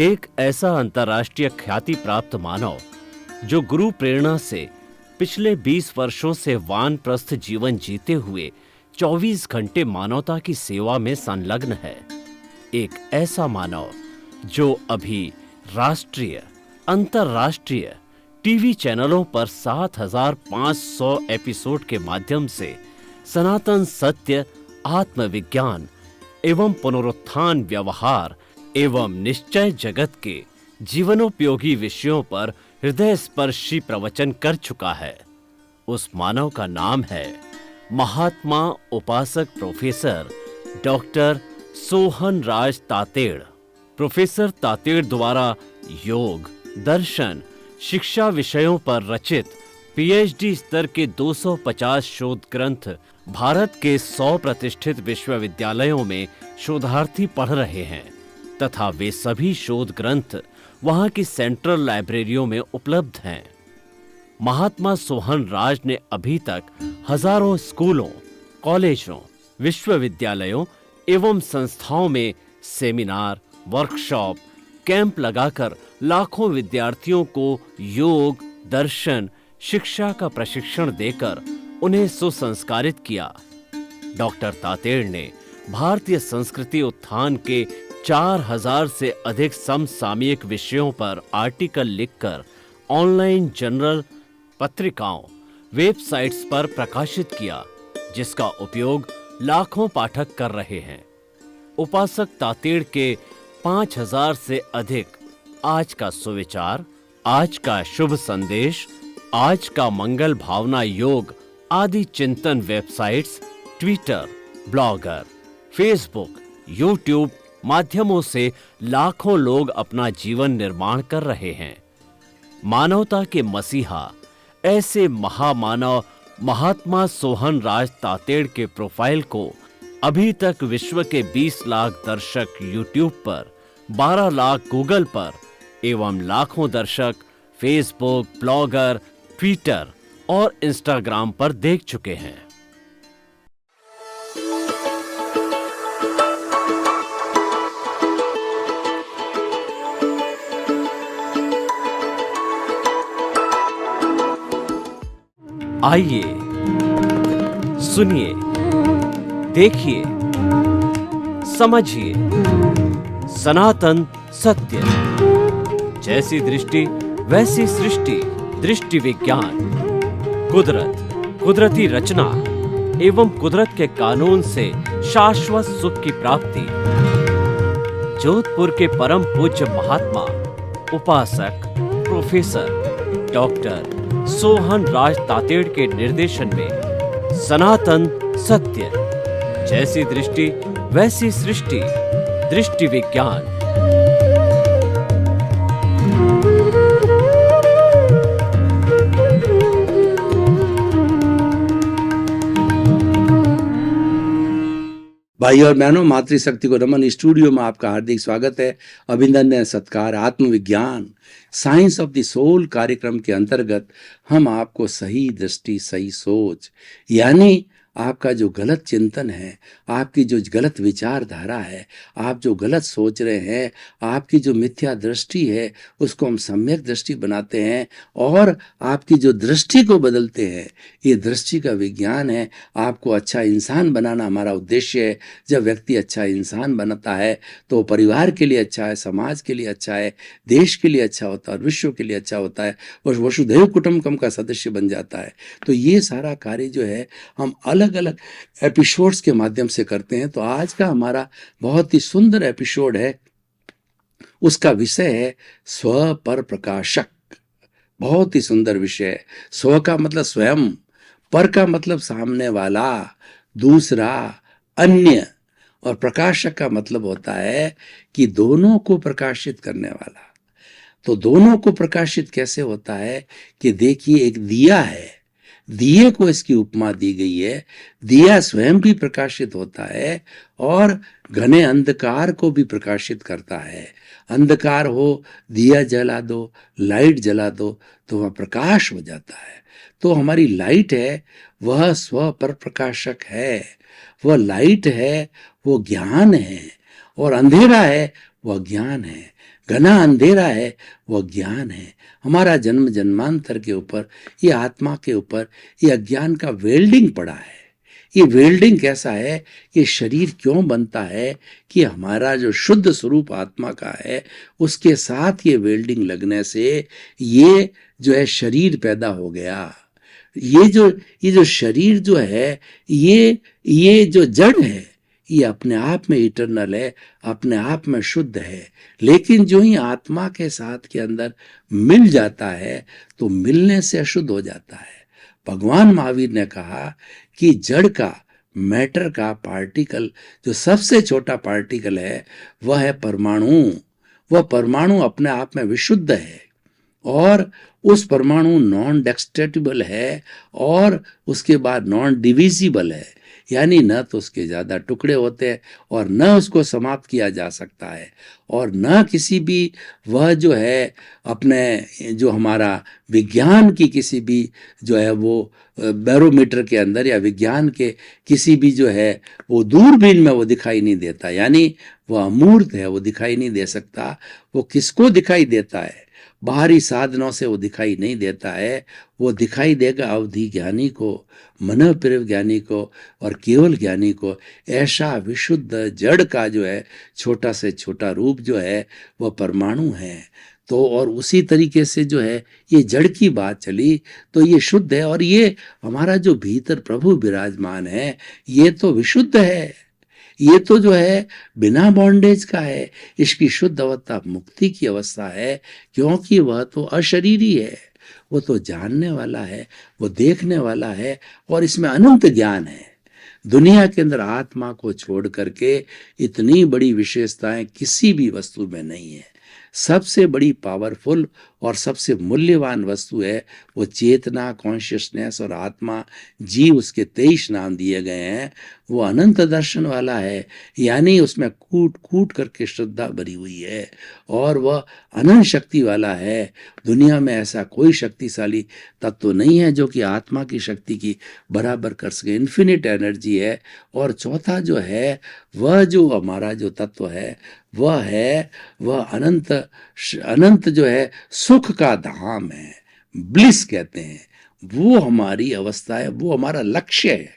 एक ऐसा अंतर्राष्ट्रीय ख्याति प्राप्त मानव जो गुरु प्रेरणा से पिछले 20 वर्षों से वानप्रस्थ जीवन जीते हुए 24 घंटे मानवता की सेवा में संलग्न है। एक ऐसा मानव जो अभी राष्ट्रीय, अंतर्राष्ट्रीय टीवी चैनलों पर 7,500 एपिसोड के माध्यम से सनातन सत्य, आत्मविज्ञान एवं पुनरुत्थान व्यवहार एवं निश्चय जगत के जीवनोपयोगी विषयों पर हृदय स्पर्शी प्रवचन कर चुका है। उस मानव का नाम है महात्मा उपासक प्रोफेसर डॉक्टर सोहन राज तातेड़। प्रोफेसर तातेड़ द्वारा योग, दर्शन, शिक्षा विषयों पर रचित पीएचडी स्तर के 250 शोध ग्रंथ भारत के 100 प्रतिष्ठित विश्वविद्यालयों में शोधार्थी पढ़ रहे हैं तथा वे सभी शोध ग्रंथ वहां की सेंट्रल लाइब्रेरियों में उपलब्ध हैं। महात्मा सोहन राज ने अभी तक हजारों स्कूलों, कॉलेजों, विश्वविद्यालयों एवं संस्थाओं में सेमिनार, वर्कशॉप, कैंप लगाकर लाखों विद्यार्थियों को योग, दर्शन, शिक्षा का प्रशिक्षण देकर उन्हें सुसंस्कारित किया। डॉक्टर तातेड़ ने भारतीय संस्कृति उत्थान के 4,000 से अधिक समसामयिक विषयों पर आर्टिकल लिखकर ऑनलाइन जर्नल, पत्रिकाओं, वेबसाइट्स पर प्रकाशित किया, जिसका उपयोग लाखों पाठक कर रहे हैं। उपासक तातेड़ के 5,000 से अधिक आज का सुविचार, आज का शुभ संदेश, आज का मंगल भावना योग आदि चिंतन websites, Twitter, blogger, Facebook, YouTube माध्यमों से लाखों लोग अपना जीवन निर्माण कर रहे हैं। मानवता के मसीहा ऐसे महामानव महात्मा सोहन राज तातेड़ के प्रोफाइल को अभी तक विश्व के 20 लाख दर्शक यूट्यूब पर, 12 लाख गूगल पर एवं लाखों दर्शक फेसबुक, ब्लॉगर, ट्विटर और इंस्टाग्राम पर देख चुके हैं। आइए, सुनिए, देखिए, समझिए सनातन सत्य। जैसी दृष्टि वैसी सृष्टि, दृष्टि विज्ञान, कुदरत, कुदरती रचना एवं कुदरत के कानून से शाश्वत सुख की प्राप्ति। जोधपुर के परम पूज्य महात्मा उपासक प्रोफेसर डॉक्टर सोहन राज तातेड़ के निर्देशन में सनातन सत्य, जैसी दृष्टि वैसी सृष्टि, दृष्टि विज्ञान। भाई और बहनों, मातृशक्ति को नमन। स्टूडियो में आपका हार्दिक स्वागत है। अभिनंदन, सत्कार। आत्मविज्ञान, साइंस ऑफ द सोल कार्यक्रम के अंतर्गत हम आपको सही दृष्टि, सही सोच, यानी आपका जो गलत चिंतन है, आपकी जो गलत विचारधारा है, आप जो गलत सोच रहे हैं, आपकी जो मिथ्या दृष्टि है, उसको हम सम्यक दृष्टि बनाते हैं और आपकी जो दृष्टि को बदलते हैं। ये दृष्टि का विज्ञान है। आपको अच्छा इंसान बनाना हमारा उद्देश्य है। जब व्यक्ति अच्छा इंसान बनता है तो परिवार के लिए अच्छा है, समाज के लिए अच्छा है, देश के लिए अच्छा होता है और विश्व के लिए अच्छा होता है, और वसुधैव कुटुंबकम का सदस्य बन जाता है। तो ये सारा कार्य जो है हम अलग अलग एपिसोड्स के माध्यम से करते हैं। तो आज का हमारा बहुत ही सुंदर एपिसोड है। उसका विषय है स्व पर प्रकाशक। बहुत ही सुंदर विषय है। स्व का मतलब स्वयं, पर का मतलब सामने वाला, दूसरा, अन्य, और प्रकाशक का मतलब होता है कि दोनों को प्रकाशित करने वाला। तो दोनों को प्रकाशित कैसे होता है कि देखिए, एक दिया है, दिए को इसकी उपमा दी गई है। दिया स्वयं भी प्रकाशित होता है और घने अंधकार को भी प्रकाशित करता है। अंधकार हो, दिया जला दो, लाइट जला दो, तो वह प्रकाश हो जाता है। तो हमारी लाइट है, वह स्व पर प्रकाशक है, वह लाइट है, वो ज्ञान है, और अंधेरा है, वह ज्ञान है। घना अंधेरा है वो ज्ञान है। हमारा जन्म जन्मांतर के ऊपर, ये आत्मा के ऊपर ये अज्ञान का वेल्डिंग पड़ा है। ये वेल्डिंग कैसा है, ये शरीर क्यों बनता है कि हमारा जो शुद्ध स्वरूप आत्मा का है उसके साथ ये वेल्डिंग लगने से ये जो है शरीर पैदा हो गया। ये जो शरीर जो है, ये जो जड़ है, ये अपने आप में इटरनल है, अपने आप में शुद्ध है। लेकिन जो ही आत्मा के साथ के अंदर मिल जाता है तो मिलने से अशुद्ध हो जाता है। भगवान महावीर ने कहा कि जड़ का, मैटर का पार्टिकल, जो सबसे छोटा पार्टिकल है वह है परमाणु। वह परमाणु अपने आप में विशुद्ध है और उस परमाणु नॉन डेस्ट्रक्टिबल है और उसके बाद नॉन डिविजिबल है, यानी न तो उसके ज़्यादा टुकड़े होते हैं और न उसको समाप्त किया जा सकता है, और न किसी भी वह जो है अपने जो हमारा विज्ञान की किसी भी जो है वो बैरोमीटर के अंदर या विज्ञान के किसी भी जो है वो दूरबीन में वो दिखाई नहीं देता, यानी वह अमूर्त है, वो दिखाई नहीं दे सकता। वो किसको दिखाई देता है? बाहरी साधनों से वो दिखाई नहीं देता है। वो दिखाई देगा अवधि ज्ञानी को, मन प्रिय ज्ञानी को और केवल ज्ञानी को। ऐसा विशुद्ध जड़ का जो है छोटा से छोटा रूप जो है वह परमाणु है। तो और उसी तरीके से जो है ये जड़ की बात चली तो ये शुद्ध है, और ये हमारा जो भीतर प्रभु विराजमान है ये तो विशुद्ध है। ये तो जो है बिना बॉन्डेज का है। इसकी शुद्ध अवस्था मुक्ति की अवस्था है, क्योंकि वह तो अशरीरी है, वो तो जानने वाला है, वो देखने वाला है और इसमें अनंत ज्ञान है। दुनिया के अंदर आत्मा को छोड़ करके इतनी बड़ी विशेषताएं किसी भी वस्तु में नहीं है। सबसे बड़ी पावरफुल और सबसे मूल्यवान वस्तु है वो चेतना, कॉन्शियसनेस और आत्मा। जीव, उसके 23 नाम दिए गए हैं। वो अनंत दर्शन वाला है, यानी उसमें कूट कूट करके श्रद्धा भरी हुई है और वह अनंत शक्ति वाला है। दुनिया में ऐसा कोई शक्तिशाली तत्व नहीं है जो कि आत्मा की शक्ति की बराबर कर सके। इन्फिनिट एनर्जी है। और चौथा जो है वह जो हमारा जो तत्व है वह अनंत जो है सुख का धाम है, ब्लिस कहते हैं। वो हमारी अवस्था है, वो हमारा लक्ष्य है।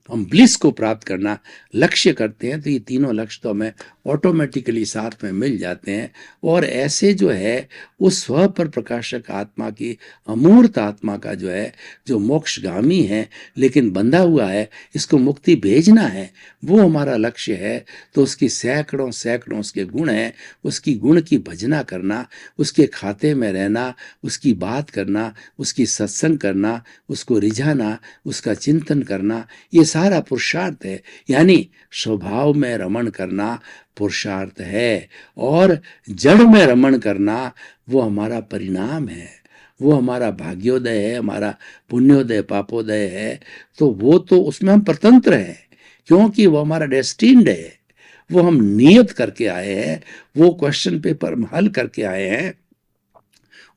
हम ब्लिस को प्राप्त करना लक्ष्य करते हैं तो ये तीनों लक्ष्य तो हमें ऑटोमेटिकली साथ में मिल जाते हैं। और ऐसे जो है उस स्व पर प्रकाशक आत्मा की, अमूर्त आत्मा का जो है, जो मोक्षगामी है लेकिन बंधा हुआ है, इसको मुक्ति भेजना है, वो हमारा लक्ष्य है। तो उसकी सैकड़ों सैकड़ों उसके गुण हैं। उसकी गुण की भजना करना, उसके खाते में रहना, उसकी बात करना, उसकी सत्संग करना, उसको रिझाना, उसका चिंतन करना, ये सारा पुरुषार्थ है। यानी स्वभाव में रमण करना पुरुषार्थ है और जड़ में रमण करना वो हमारा परिणाम है, वो हमारा भाग्योदय है, हमारा पुण्योदय पापोदय है। तो वो तो उसमें हम स्वतंत्र हैं, क्योंकि वो हमारा डेस्टिन्ड है। वो हम नियत करके आए हैं, वो क्वेश्चन पेपर हम हल करके आए हैं।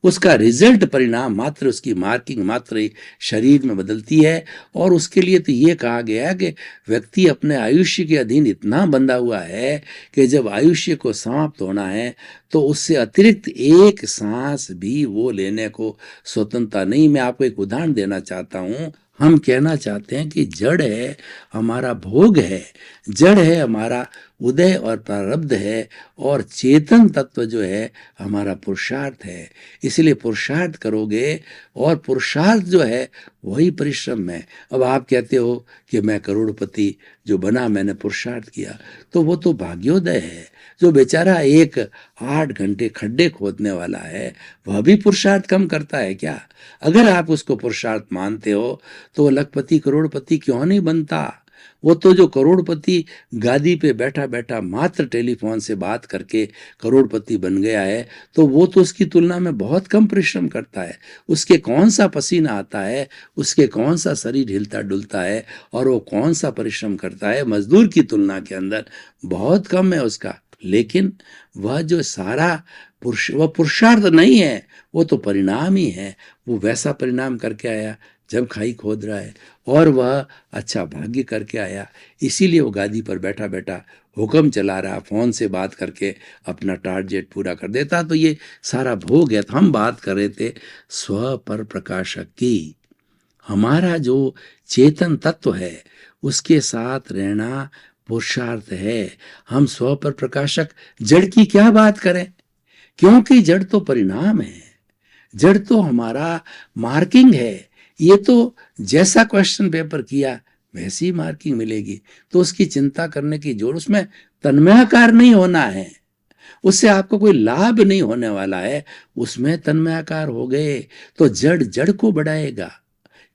उसका रिजल्ट, परिणाम मात्र, उसकी मार्किंग मात्र ही शरीर में बदलती है। और उसके लिए तो ये कहा गया है कि व्यक्ति अपने आयुष्य के अधीन इतना बंधा हुआ है कि जब आयुष्य को समाप्त होना है तो उससे अतिरिक्त एक सांस भी वो लेने को स्वतंत्रता नहीं। मैं आपको एक उदाहरण देना चाहता हूँ। हम कहना चाहते हैं कि जड़ है हमारा भोग है, जड़ है हमारा उदय और प्रारब्ध है, और चेतन तत्व जो है हमारा पुरुषार्थ है। इसलिए पुरुषार्थ करोगे, और पुरुषार्थ जो है वही परिश्रम है। अब आप कहते हो कि मैं करोड़पति जो बना, मैंने पुरुषार्थ किया, तो वो तो भाग्योदय है। जो बेचारा 8 घंटे खड्डे खोदने वाला है वह भी पुरुषार्थ कम करता है क्या? अगर आप उसको पुरुषार्थ मानते हो तो वो लखपति करोड़पति क्यों नहीं बनता? वो तो जो करोड़पति गादी पे बैठा बैठा मात्र टेलीफोन से बात करके करोड़पति बन गया है, तो वो तो उसकी तुलना में बहुत कम परिश्रम करता है। उसके कौन सा पसीना आता है, उसके कौन सा शरीर हिलता डुलता है, और वो कौन सा परिश्रम करता है, मजदूर की तुलना के अंदर बहुत कम है उसका। लेकिन वह जो सारा वह पुरुषार्थ नहीं है, वो तो परिणाम ही है। वो वैसा परिणाम करके आया जब खाई खोद रहा है और वह अच्छा भाग्य करके आया, इसीलिए वो गादी पर बैठा बैठा हुक्म चला रहा, फोन से बात करके अपना टारगेट पूरा कर देता। तो ये सारा भोग है। तो हम बात कर रहे थे स्व पर प्रकाशक की। हमारा जो चेतन तत्व है उसके साथ रहना पुरुषार्थ है। हम स्व पर प्रकाशक जड़ की क्या बात करें, क्योंकि जड़ तो परिणाम है, जड़ तो हमारा मार्किंग है। ये तो जैसा क्वेश्चन पेपर किया वैसी मार्किंग मिलेगी, तो उसकी चिंता करने की जोर, उसमें तन्मयाकार नहीं होना है, उससे आपको कोई लाभ नहीं होने वाला है। उसमें तन्मयाकार हो गए तो जड़ जड़ को बढ़ाएगा,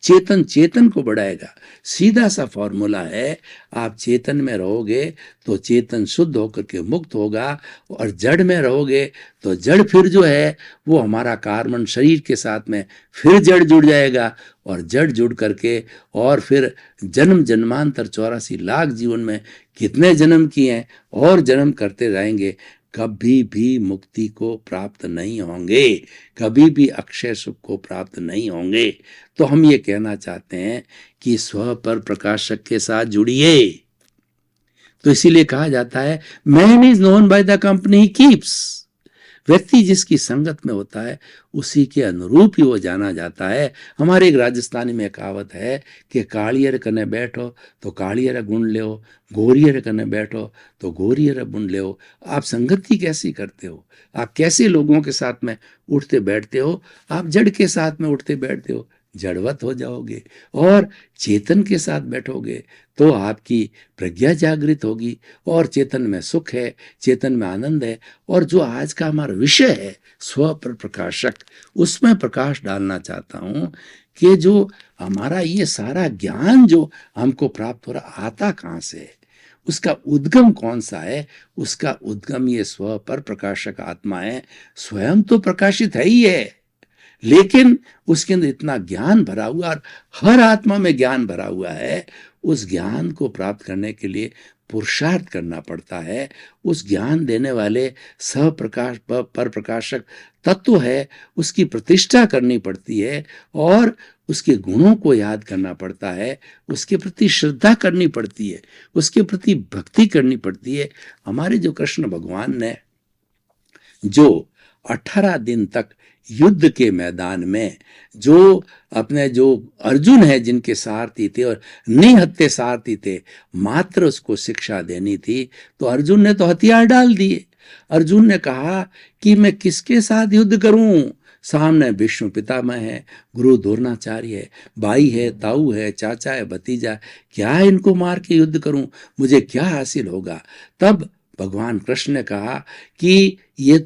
चेतन चेतन को बढ़ाएगा। सीधा सा फॉर्मूला है, आप चेतन में रहोगे तो चेतन शुद्ध होकर के मुक्त होगा, और जड़ में रहोगे तो जड़ फिर जो है वो हमारा कार्बन शरीर के साथ में फिर जड़ जुड़ जाएगा, और जड़ जुड़ करके और फिर जन्म जन्मांतर 84 लाख जीवन में कितने जन्म किए हैं और जन्म करते रहेंगे, कभी भी मुक्ति को प्राप्त नहीं होंगे, कभी भी अक्षय सुख को प्राप्त नहीं होंगे। तो हम ये कहना चाहते हैं कि स्व पर प्रकाशक के साथ जुड़िए। तो इसीलिए कहा जाता है man is known by the company he keeps. व्यक्ति जिसकी संगत में होता है उसी के अनुरूप ही वो जाना जाता है। हमारे एक राजस्थानी में कहावत है कि कालियर कने बैठो तो कालियर गुण ले, गोरियर कने बैठो तो गोरियर गुण ले। आप संगति कैसी करते हो, आप कैसे लोगों के साथ में उठते बैठते हो। आप जड़ के साथ में उठते बैठते हो, जड़वत हो जाओगे, और चेतन के साथ बैठोगे तो आपकी प्रज्ञा जागृत होगी, और चेतन में सुख है, चेतन में आनंद है। और जो आज का हमारा विषय है स्व पर प्रकाशक, उसमें प्रकाश डालना चाहता हूं कि जो हमारा ये सारा ज्ञान जो हमको प्राप्त हो रहा, आता कहाँ से है, उसका उद्गम कौन सा है। उसका उद्गम ये स्व पर प्रकाशक आत्मा है। स्वयं तो प्रकाशित है ही है, लेकिन उसके अंदर इतना ज्ञान भरा हुआ, और हर आत्मा में ज्ञान भरा हुआ है। उस ज्ञान को प्राप्त करने के लिए पुरुषार्थ करना पड़ता है। उस ज्ञान देने वाले सप्रकाश पर प्रकाशक तत्व है, उसकी प्रतिष्ठा करनी पड़ती है, और उसके गुणों को याद करना पड़ता है, उसके प्रति श्रद्धा करनी पड़ती है, उसके प्रति भक्ति करनी पड़ती है। हमारे जो कृष्ण भगवान ने जो 18 दिन तक युद्ध के मैदान में जो अपने जो अर्जुन है जिनके सारथी थे और निहत्थे सारथी थे, मात्र उसको शिक्षा देनी थी, तो अर्जुन ने तो हथियार डाल दिए। अर्जुन ने कहा कि मैं किसके साथ युद्ध करूं, सामने भीष्म पितामह है, गुरु द्रोणाचार्य है, भाई है, ताऊ है, चाचा है, भतीजा, क्या इनको मार के युद्ध करूं, मुझे क्या हासिल होगा। तब भगवान कृष्ण ने कहा कि ये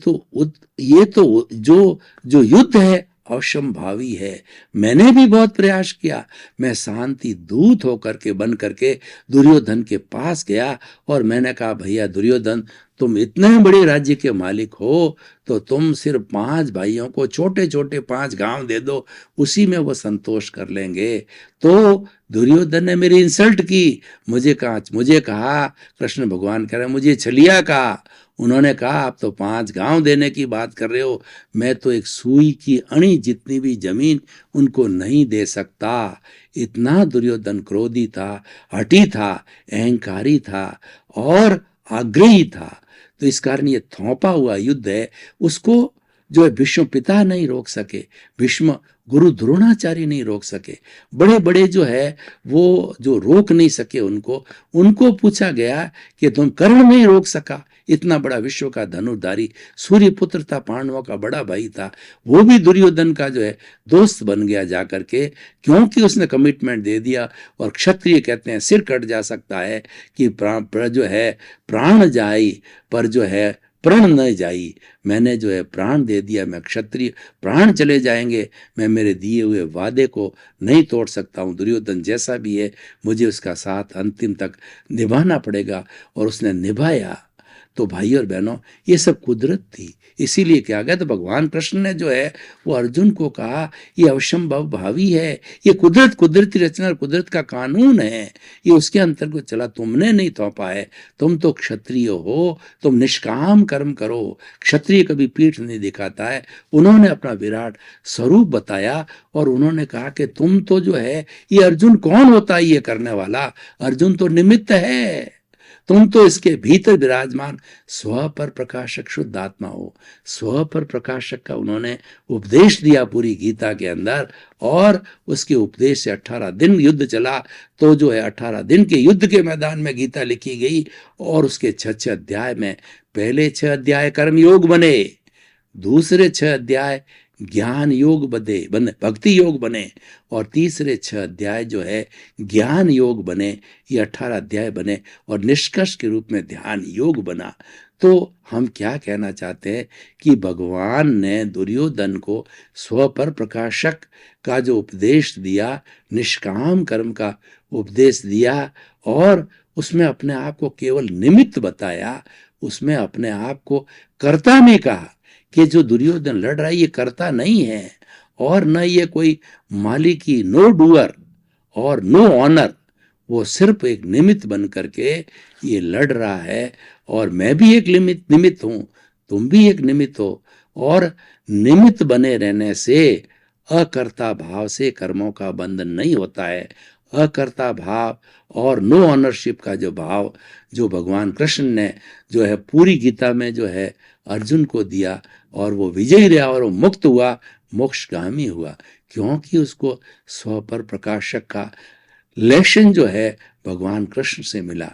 तो जो युद्ध है अवश्यंभावी है। मैंने भी बहुत प्रयास किया, मैं शांति दूत होकर के बन करके दुर्योधन के पास गया, और मैंने कहा भैया दुर्योधन, तुम इतने बड़े राज्य के मालिक हो, तो तुम सिर्फ 5 भाइयों को छोटे छोटे 5 गांव दे दो, उसी में वो संतोष कर लेंगे। तो दुर्योधन ने मेरी इंसल्ट की, मुझे कहा कृष्ण भगवान कह रहे मुझे छलिया कहा। उन्होंने कहा आप तो 5 गांव देने की बात कर रहे हो, मैं तो एक सुई की अणी जितनी भी जमीन उनको नहीं दे सकता। इतना दुर्योधन क्रोधी था, हठी था, अहंकारी था और आग्रही था। तो इस कारण ये थोपा हुआ युद्ध है, उसको जो है भीष्म पिता नहीं रोक सके, भीष्म गुरु द्रोणाचार्य नहीं रोक सके, बड़े बड़े जो है वो जो रोक नहीं सके, उनको पूछा गया कि तुम कर्ण नहीं रोक सका, इतना बड़ा विश्व का धनुर्धारी सूर्य पुत्र था, पांडवों का बड़ा भाई था, वो भी दुर्योधन का जो है दोस्त बन गया जाकर के, क्योंकि उसने कमिटमेंट दे दिया। और क्षत्रिय कहते हैं सिर कट जा सकता है कि जो है प्राण जाई पर जो है प्रण न जाई। मैंने जो है प्राण दे दिया, मैं क्षत्रिय, प्राण चले जाएंगे, मैं मेरे दिए हुए वादे को नहीं तोड़ सकता हूँ। दुर्योधन जैसा भी है मुझे उसका साथ अंतिम तक निभाना पड़ेगा, और उसने निभाया। तो भाई और बहनों, ये सब कुदरत थी। इसीलिए क्या गया, तो भगवान कृष्ण ने जो है वो अर्जुन को कहा ये अवश्यंभव भावी है, ये कुदरत, कुदरती रचना और कुदरत का कानून है, ये उसके अंतर्गत चला, तुमने नहीं थोपा है। तुम तो क्षत्रिय हो, तुम निष्काम कर्म करो। क्षत्रिय कभी पीठ नहीं दिखाता है। उन्होंने अपना विराट स्वरूप बताया और उन्होंने कहा कि तुम तो जो है, ये अर्जुन कौन होता है ये करने वाला? अर्जुन तो निमित्त है, तुम तो इसके भीतर विराजमान स्व पर प्रकाशक शुद्ध आत्मा हो। स्व पर प्रकाशक का उन्होंने उपदेश दिया पूरी गीता के अंदर, और उसके उपदेश से 18 दिन युद्ध चला। तो जो है 18 दिन के युद्ध के मैदान में गीता लिखी गई, और उसके 6 अध्याय में पहले 6 अध्याय कर्म योग बने, दूसरे 6 अध्याय ज्ञान योग बने, भक्ति योग बने, और तीसरे 6 अध्याय जो है ज्ञान योग बने। ये 18 अध्याय बने और निष्कर्ष के रूप में ध्यान योग बना। तो हम क्या कहना चाहते हैं कि भगवान ने दुर्योधन को स्व पर प्रकाशक का जो उपदेश दिया, निष्काम कर्म का उपदेश दिया, और उसमें अपने आप को केवल निमित्त बताया, उसमें अपने आप को कर्ता नहीं कहा कि जो दुर्योधन लड़ रहा है ये कर्ता नहीं है, और न ये कोई मालिकी, नो डूअर और नो ऑनर, वो सिर्फ एक निमित्त बन करके ये लड़ रहा है। और मैं भी एक निमित्त हूं, तुम भी एक निमित्त हो, और निमित्त बने रहने से अकर्ता भाव से कर्मों का बंधन नहीं होता है। अकर्ता भाव और नो ऑनरशिप का जो भाव जो भगवान कृष्ण ने जो है पूरी गीता में जो है अर्जुन को दिया, और वो विजयी रहा और वो मुक्त हुआ, मोक्षगामी हुआ, क्योंकि उसको स्व पर प्रकाशक का लेशन जो है भगवान कृष्ण से मिला।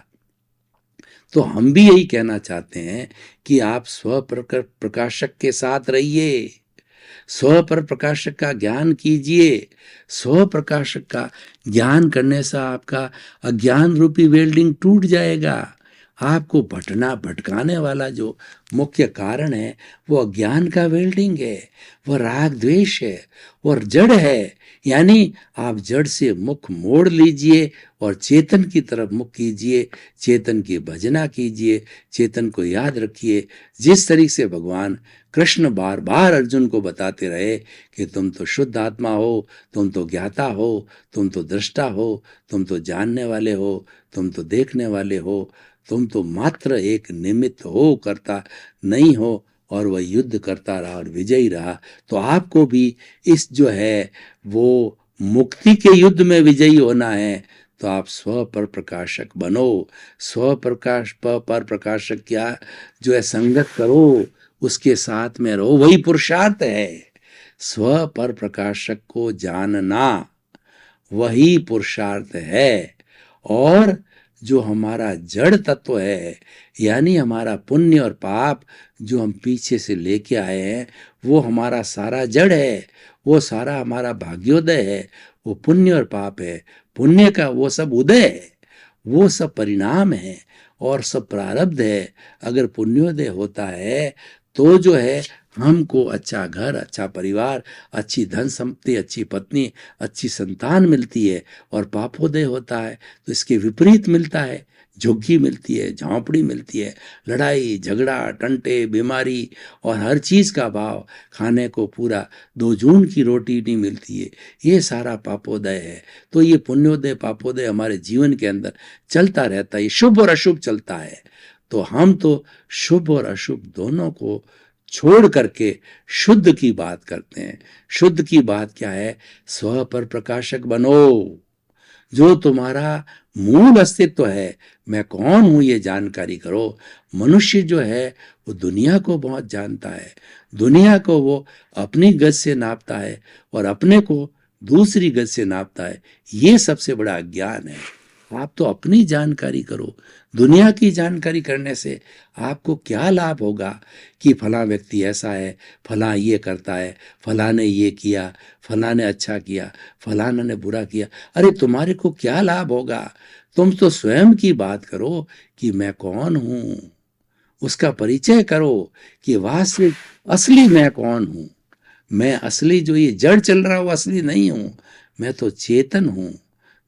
तो हम भी यही कहना चाहते हैं कि आप स्व प्रकाशक के साथ रहिए, स्व पर प्रकाशक का ज्ञान कीजिए। स्व प्रकाशक का ज्ञान करने से आपका अज्ञान रूपी वेल्डिंग टूट जाएगा। आपको भटकाने वाला जो मुख्य कारण है वो अज्ञान का वेल्डिंग है, वो राग द्वेष है, वो जड़ है। यानी आप जड़ से मुख मोड़ लीजिए और चेतन की तरफ मुख कीजिए, चेतन की भजना कीजिए, चेतन को याद रखिए। जिस तरीके से भगवान कृष्ण बार बार अर्जुन को बताते रहे कि तुम तो शुद्ध आत्मा हो, तुम तो ज्ञाता हो, तुम तो दृष्टा हो, तुम तो जानने वाले हो, तुम तो देखने वाले हो, तुम तो मात्र एक निमित्त हो, करता नहीं हो। और वह युद्ध करता रहा और विजयी रहा। तो आपको भी इस जो है वो मुक्ति के युद्ध में विजयी होना है, तो आप स्व पर प्रकाशक बनो। स्व प्रकाश पर प्रकाशक क्या जो है संगत करो, उसके साथ में रहो, वही पुरुषार्थ है। स्व पर प्रकाशक को जानना वही पुरुषार्थ है। और जो हमारा जड़ तत्व है, यानी हमारा पुण्य और पाप जो हम पीछे से लेके आए हैं, वो हमारा सारा जड़ है, वो सारा हमारा भाग्योदय है, वो पुण्य और पाप है। पुण्य का वो सब उदय है, वो सब परिणाम है और सब प्रारब्ध है। अगर पुण्योदय होता है तो जो है हमको अच्छा घर, अच्छा परिवार, अच्छी धन संपत्ति, अच्छी पत्नी, अच्छी संतान मिलती है। और पापोदय होता है तो इसके विपरीत मिलता है, झुग्गी मिलती है, झोंपड़ी मिलती है, लड़ाई झगड़ा, टंटे, बीमारी और हर चीज़ का भाव, खाने को पूरा 2 जून की रोटी नहीं मिलती है। ये सारा पापोदय है। तो ये पुण्योदय पापोदय हमारे जीवन के अंदर चलता रहता है, शुभ और अशुभ चलता है। तो हम तो शुभ और अशुभ दोनों को छोड़ करके शुद्ध की बात करते हैं। शुद्ध की बात क्या है? स्व पर प्रकाशक बनो। जो तुम्हारा मूल अस्तित्व है, मैं कौन हूं ये जानकारी करो। मनुष्य जो है वो दुनिया को बहुत जानता है, दुनिया को वो अपनी गज से नापता है और अपने को दूसरी गज से नापता है। ये सबसे बड़ा अज्ञान है। आप तो अपनी जानकारी करो। दुनिया की जानकारी करने से आपको क्या लाभ होगा कि फला व्यक्ति ऐसा है, फला ये करता है, फला ने ये किया, फला ने अच्छा किया, फलाना ने बुरा किया। अरे तुम्हारे को क्या लाभ होगा? तुम तो स्वयं की बात करो कि मैं कौन हूं, उसका परिचय करो कि वास्तविक असली मैं कौन हूं। मैं असली जो ये जड़ चल रहा वो असली नहीं हूं। मैं तो चेतन हूं,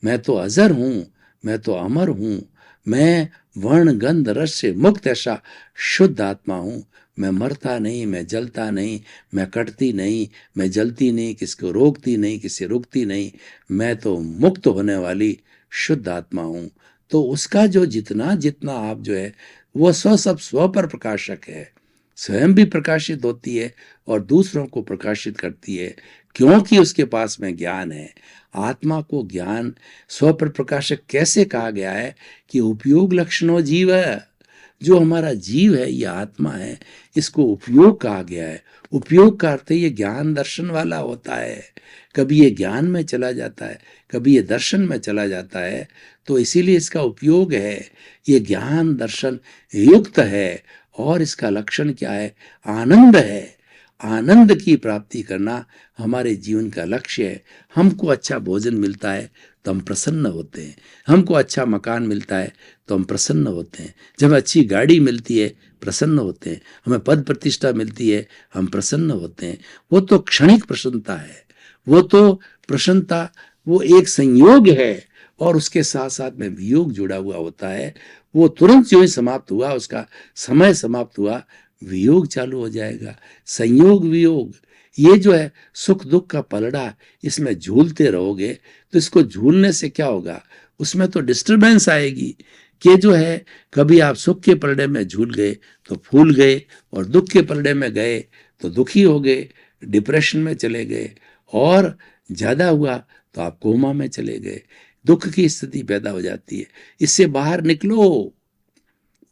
मैं तो अजर हूं, मैं तो अमर हूं, मैं वर्ण गंध रस से मुक्त ऐसा शुद्ध आत्मा हूँ। मैं मरता नहीं, मैं जलता नहीं, मैं कटती नहीं, मैं जलती नहीं, किसको रोकती नहीं, किसी रुकती नहीं, मैं तो मुक्त होने वाली शुद्ध आत्मा हूँ। तो उसका जो जितना जितना आप जो है वो सब स्व पर प्रकाशक है, स्वयं भी प्रकाशित होती है और दूसरों को प्रकाशित करती है, क्योंकि उसके पास में ज्ञान है। आत्मा को ज्ञान स्व पर प्रकाशक कैसे कहा गया है कि उपयोग लक्षणों जीव है। जो हमारा जीव है, ये आत्मा है, इसको उपयोग कहा गया है। उपयोग का अर्थ ये ज्ञान दर्शन वाला होता है। कभी ये ज्ञान में चला जाता है, कभी ये दर्शन में चला जाता है, तो इसीलिए इसका उपयोग है। ये ज्ञान दर्शन युक्त है और इसका लक्षण क्या है? आनंद है। आनंद की प्राप्ति करना हमारे जीवन का लक्ष्य है। हमको अच्छा भोजन मिलता है तो हम प्रसन्न होते हैं, हमको अच्छा मकान मिलता है तो हम प्रसन्न होते हैं, जब अच्छी गाड़ी मिलती है प्रसन्न होते हैं, हमें पद प्रतिष्ठा मिलती है हम प्रसन्न होते हैं। वो तो क्षणिक प्रसन्नता है, वो तो प्रसन्नता वो एक संयोग है और उसके साथ साथ में वियोग जुड़ा हुआ होता है। वो तुरंत जो ही समाप्त हुआ, उसका समय समाप्त हुआ, वियोग चालू हो जाएगा। संयोग वियोग ये जो है सुख दुख का पलड़ा, इसमें झूलते रहोगे तो इसको झूलने से क्या होगा? उसमें तो डिस्टरबेंस आएगी कि जो है कभी आप सुख के पलड़े में झूल गए तो फूल गए और दुख के पलड़े में गए तो दुखी हो गए, डिप्रेशन में चले गए और ज्यादा हुआ तो आप कोमा में चले गए। दुख की स्थिति पैदा हो जाती है। इससे बाहर निकलो।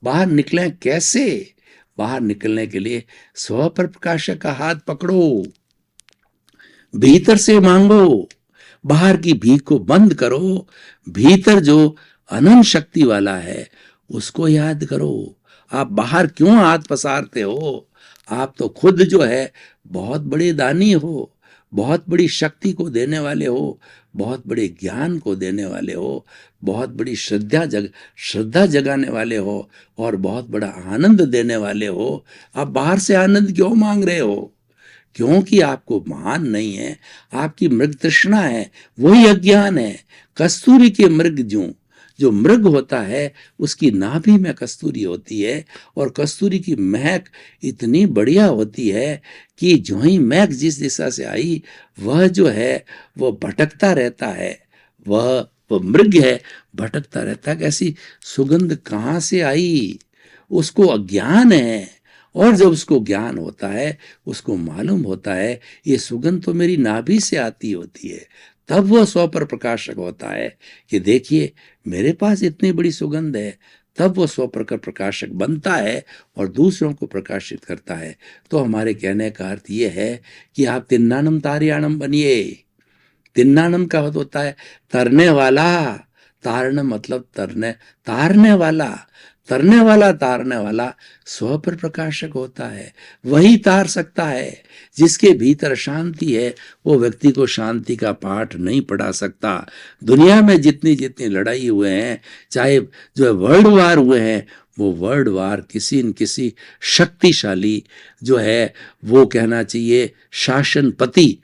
बाहर निकलें कैसे? बाहर निकलने के लिए स्व पर प्रकाशक का हाथ पकड़ो, भीतर से मांगो, बाहर की भीख को बंद करो, भीतर जो अनंत शक्ति वाला है उसको याद करो। आप बाहर क्यों हाथ पसारते हो? आप तो खुद जो है बहुत बड़े दानी हो, बहुत बड़ी शक्ति को देने वाले हो, बहुत बड़े ज्ञान को देने वाले हो, बहुत बड़ी श्रद्धा जगाने वाले हो और बहुत बड़ा आनंद देने वाले हो। आप बाहर से आनंद क्यों मांग रहे हो? क्योंकि आपको महान नहीं है, आपकी मृग तृष्णा है, वही अज्ञान है। कस्तूरी के मृग जो मृग होता है उसकी नाभि में कस्तूरी होती है और कस्तूरी की महक इतनी बढ़िया होती है कि जो ही महक जिस दिशा से आई वह जो है वो भटकता रहता है। वह मृग है, भटकता रहता है, कैसी सुगंध कहाँ से आई? उसको अज्ञान है। और जब उसको ज्ञान होता है, उसको मालूम होता है ये सुगंध तो मेरी नाभि से आती होती है, तब वह स्व पर प्रकाशक होता है कि देखिए मेरे पास इतनी बड़ी सुगंध है। तब वो स्व पर प्रकाशक बनता है और दूसरों को प्रकाशित करता है। तो हमारे कहने का अर्थ ये है कि आप तिन्नानम तारियाणम बनिए। तिन्नानम का अर्थ होता है तरने वाला। तारण मतलब तारने वाला। तरने वाला, तारने वाला स्व पर प्रकाशक होता है। वही तार सकता है। जिसके भीतर शांति है वो व्यक्ति को शांति का पाठ नहीं पढ़ा सकता। दुनिया में जितनी जितनी लड़ाई हुए हैं, चाहे जो है वर्ल्ड वार हुए हैं, वो वर्ल्ड वार किसी न किसी शक्तिशाली जो है वो कहना चाहिए शासनपति,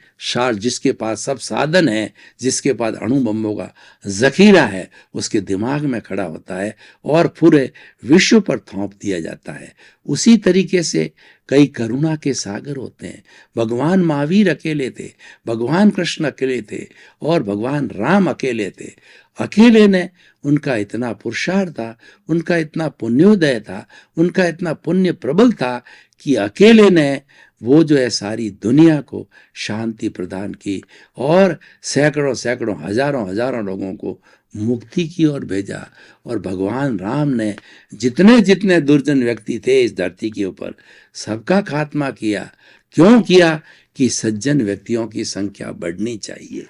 जिसके पास सब साधन है, जिसके पास अणु बम्बों का जखीरा है, उसके दिमाग में खड़ा होता है और पूरे विश्व पर थोप दिया जाता है। उसी तरीके से कई करुणा के सागर होते हैं। भगवान महावीर अकेले थे, भगवान कृष्ण अकेले थे और भगवान राम अकेले थे। अकेले ने उनका इतना पुरुषार्थ था, उनका इतना पुण्योदय था, उनका इतना पुण्य प्रबल था कि अकेले ने वो जो है सारी दुनिया को शांति प्रदान की और सैकड़ों सैकड़ों हजारों हजारों लोगों को मुक्ति की ओर भेजा। और भगवान राम ने जितने जितने दुर्जन व्यक्ति थे इस धरती के ऊपर सबका खात्मा किया। क्यों किया? कि सज्जन व्यक्तियों की संख्या बढ़नी चाहिए।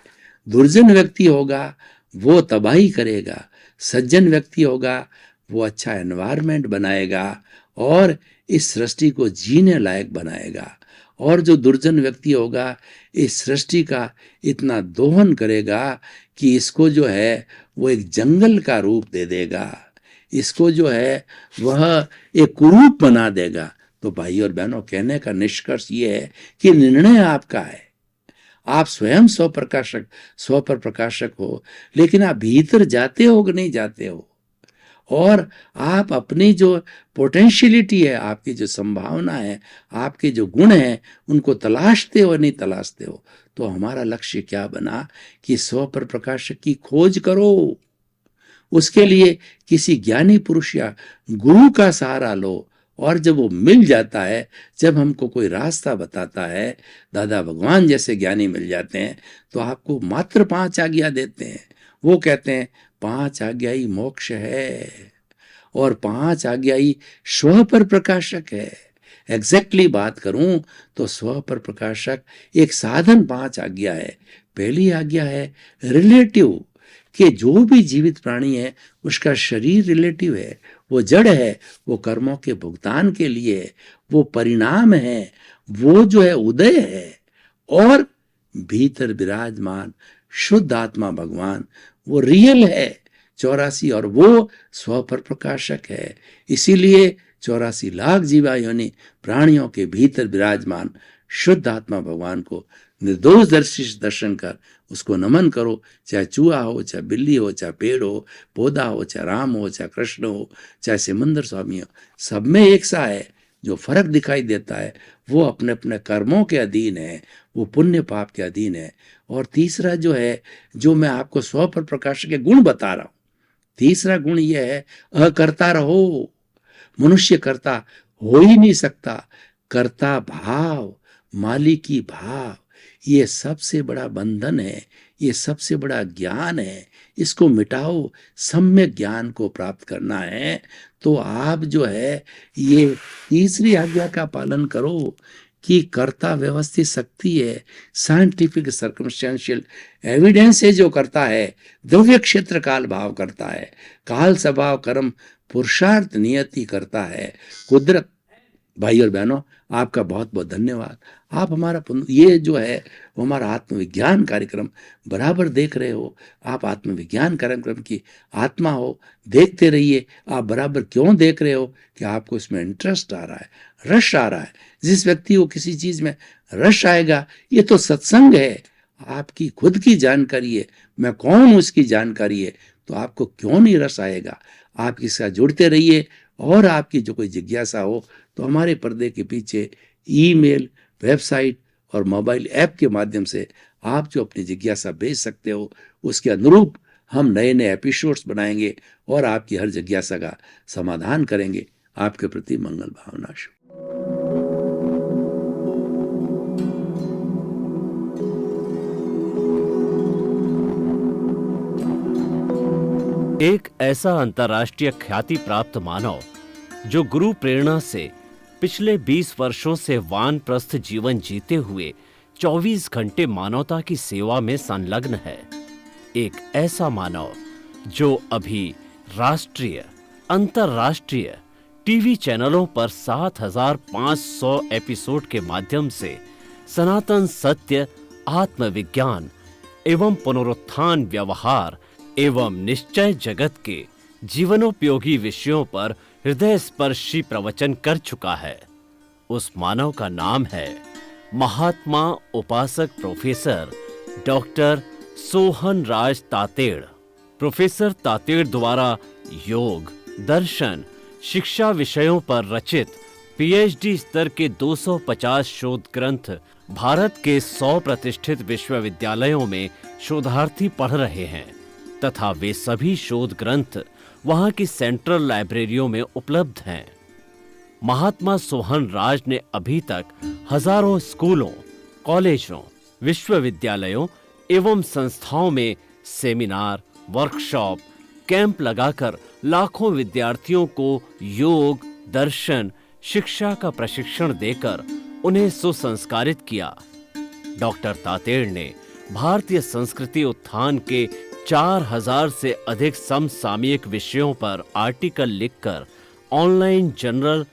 दुर्जन व्यक्ति होगा वो तबाही करेगा, सज्जन व्यक्ति होगा वो अच्छा एनवायरनमेंट बनाएगा और इस सृष्टि को जीने लायक बनाएगा। और जो दुर्जन व्यक्ति होगा इस सृष्टि का इतना दोहन करेगा कि इसको जो है वो एक जंगल का रूप दे देगा, इसको जो है वह एक कुरूप बना देगा। तो भाई और बहनों, कहने का निष्कर्ष ये है कि निर्णय आपका है। आप स्वयं स्व पर प्रकाशक हो, लेकिन आप भीतर जाते हो कि नहीं जाते हो? और आप अपनी जो पोटेंशियलिटी है, आपकी जो संभावना है, आपके जो गुण हैं, उनको तलाशते हो नहीं तलाशते हो। तो हमारा लक्ष्य क्या बना कि स्व पर प्रकाशक की खोज करो। उसके लिए किसी ज्ञानी पुरुष या गुरु का सहारा लो। और जब वो मिल जाता है, जब हमको कोई रास्ता बताता है, दादा भगवान जैसे ज्ञानी मिल जाते हैं, तो आपको मात्र 5 आज्ञा देते हैं। वो कहते हैं 5 आज्ञा ही मोक्ष है और 5 आज्ञा ही स्व पर प्रकाशक है। एग्जैक्टली बात करूं तो स्व पर प्रकाशक एक साधन 5 आज्ञा है। पहली आज्ञा है रिलेटिव, कि जो भी जीवित प्राणी है उसका शरीर रिलेटिव है, वो जड़ है, वो कर्मों के भुगतान के लिए है, वो परिणाम है, वो जो है उदय है। और भीतर विराजमान शुद्ध आत्मा भगवान वो रियल है 84, और वो स्व पर प्रकाशक है। इसीलिए 84 लाख जीवा योनि प्राणियों के भीतर विराजमान शुद्ध आत्मा भगवान को निर्दोष दर्शन कर उसको नमन करो। चाहे चूहा हो, चाहे बिल्ली हो, चाहे पेड़ हो, पौधा हो, चाहे राम हो, चाहे कृष्ण हो, चाहे सिमंदर स्वामी हो, सब में एक सा है। जो फर्क दिखाई देता है वो अपने अपने कर्मों के अधीन है, वो पुण्य पाप के अधीन है। और तीसरा जो है, जो मैं आपको स्व पर प्रकाश के गुण बता रहा हूं, तीसरा गुण यह है अकर्ता रहो। मनुष्य कर्ता हो ही नहीं सकता। कर्ता भाव, मालिकी भाव, ये सबसे बड़ा बंधन है, ये सबसे बड़ा ज्ञान है। इसको मिटाओ, सम्यक ज्ञान को प्राप्त करना है तो आप जो है ये तीसरी आज्ञा का पालन करो कि कर्ता व्यवस्थित शक्ति है, साइंटिफिक सर्कमस्टेंशियल एविडेंस है जो करता है, द्रव्य क्षेत्र काल भाव करता है, काल स्वभाव कर्म पुरुषार्थ नियति करता है, कुदरत। भाई और बहनों, आपका बहुत बहुत धन्यवाद। आप हमारा ये जो है वो हमारा आत्मविज्ञान कार्यक्रम बराबर देख रहे हो। आप आत्मविज्ञान कार्यक्रम की आत्मा हो, देखते रहिए। आप बराबर क्यों देख रहे हो कि आपको इसमें इंटरेस्ट आ रहा है, रस आ रहा है। जिस व्यक्ति को किसी चीज में रस आएगा, ये तो सत्संग है, आपकी खुद की जानकारी है, मैं कौन हूं उसकी जानकारी है, तो आपको क्यों नहीं रस आएगा। आप इसके साथ जुड़ते रहिए। और आपकी जो कोई जिज्ञासा हो तो हमारे पर्दे के पीछे ईमेल, वेबसाइट और मोबाइल ऐप के माध्यम से आप जो अपनी जिज्ञासा भेज सकते हो, उसके अनुरूप हम नए नए एपिसोड्स बनाएंगे और आपकी हर जिज्ञासा का समाधान करेंगे। आपके प्रति मंगल भावना शुभ। एक ऐसा अंतर्राष्ट्रीय ख्याति प्राप्त मानव जो गुरु प्रेरणा से पिछले 20 वर्षों से वानप्रस्थ जीवन जीते हुए 24 घंटे मानवता की सेवा में संलग्न है। एक ऐसा मानव जो अभी राष्ट्रीय, अंतर्राष्ट्रीय टीवी चैनलों पर 7,500 एपिसोड के माध्यम से सनातन सत्य, आत्मविज्ञान एवं पुनरुत्थान व्यवहार एवं निश्चय जगत के जीवनोपयोगी विषयों पर हृदय स्पर्शी प्रवचन कर चुका है। उस मानव का नाम है महात्मा उपासक प्रोफेसर डॉक्टर सोहन राज तातेड़। प्रोफेसर तातेड़ द्वारा योग, दर्शन, शिक्षा विषयों पर रचित पीएचडी स्तर के 250 शोध ग्रंथ भारत के 100 प्रतिष्ठित विश्वविद्यालयों में शोधार्थी पढ़ रहे हैं तथा वे सभी शोध ग्रंथ वहां की सेंट्रल लाइब्रेरियों में उपलब्ध हैं। महात्मा सोहन राज ने अभी तक हजारों स्कूलों, कॉलेजों, विश्वविद्यालयों एवं संस्थाओं में सेमिनार, वर्कशॉप, कैंप लगाकर लाखों विद्यार्थियों को योग, दर्शन, शिक्षा का प्रशिक्षण देकर उन्हें सुसंस्कारित किया। डॉक्टर तातेड़ ने भारतीय संस्कृति उत्थान के 4000 से अधिक समसामयिक विषयों पर आर्टिकल लिखकर ऑनलाइन जर्नल,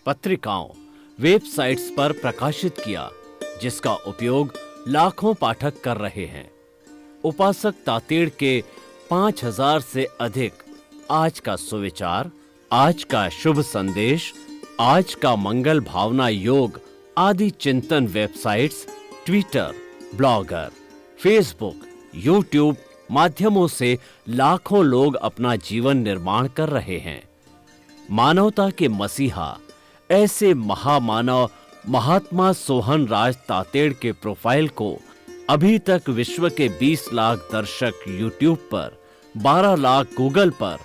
पत्रिकाओं, वेबसाइट्स पर प्रकाशित किया, जिसका उपयोग लाखों पाठक कर रहे हैं। उपासक तातेड़ के 5000 से अधिक आज का सुविचार, आज का शुभ संदेश, आज का मंगल भावना योग आदि चिंतन websites, Twitter, blogger, Facebook, YouTube, माध्यमों से लाखों लोग अपना जीवन निर्माण कर रहे हैं। मानवता के मसीहा ऐसे महामानव महात्मा सोहन राज तातेड़ के प्रोफाइल को अभी तक विश्व के 20 लाख दर्शक यूट्यूब पर, 12 लाख गूगल पर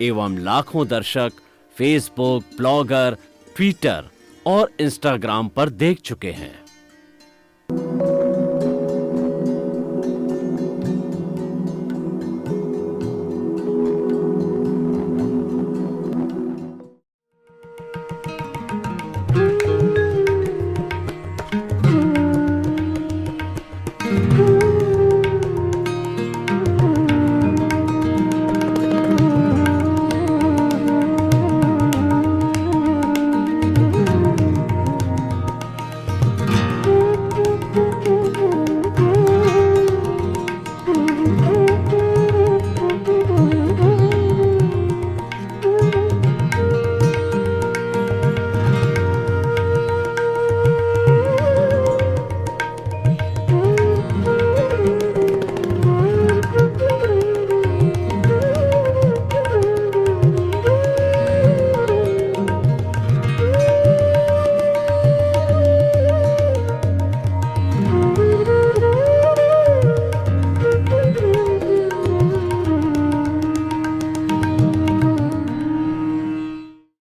एवं लाखों दर्शक फेसबुक, ब्लॉगर, ट्विटर और इंस्टाग्राम पर देख चुके हैं।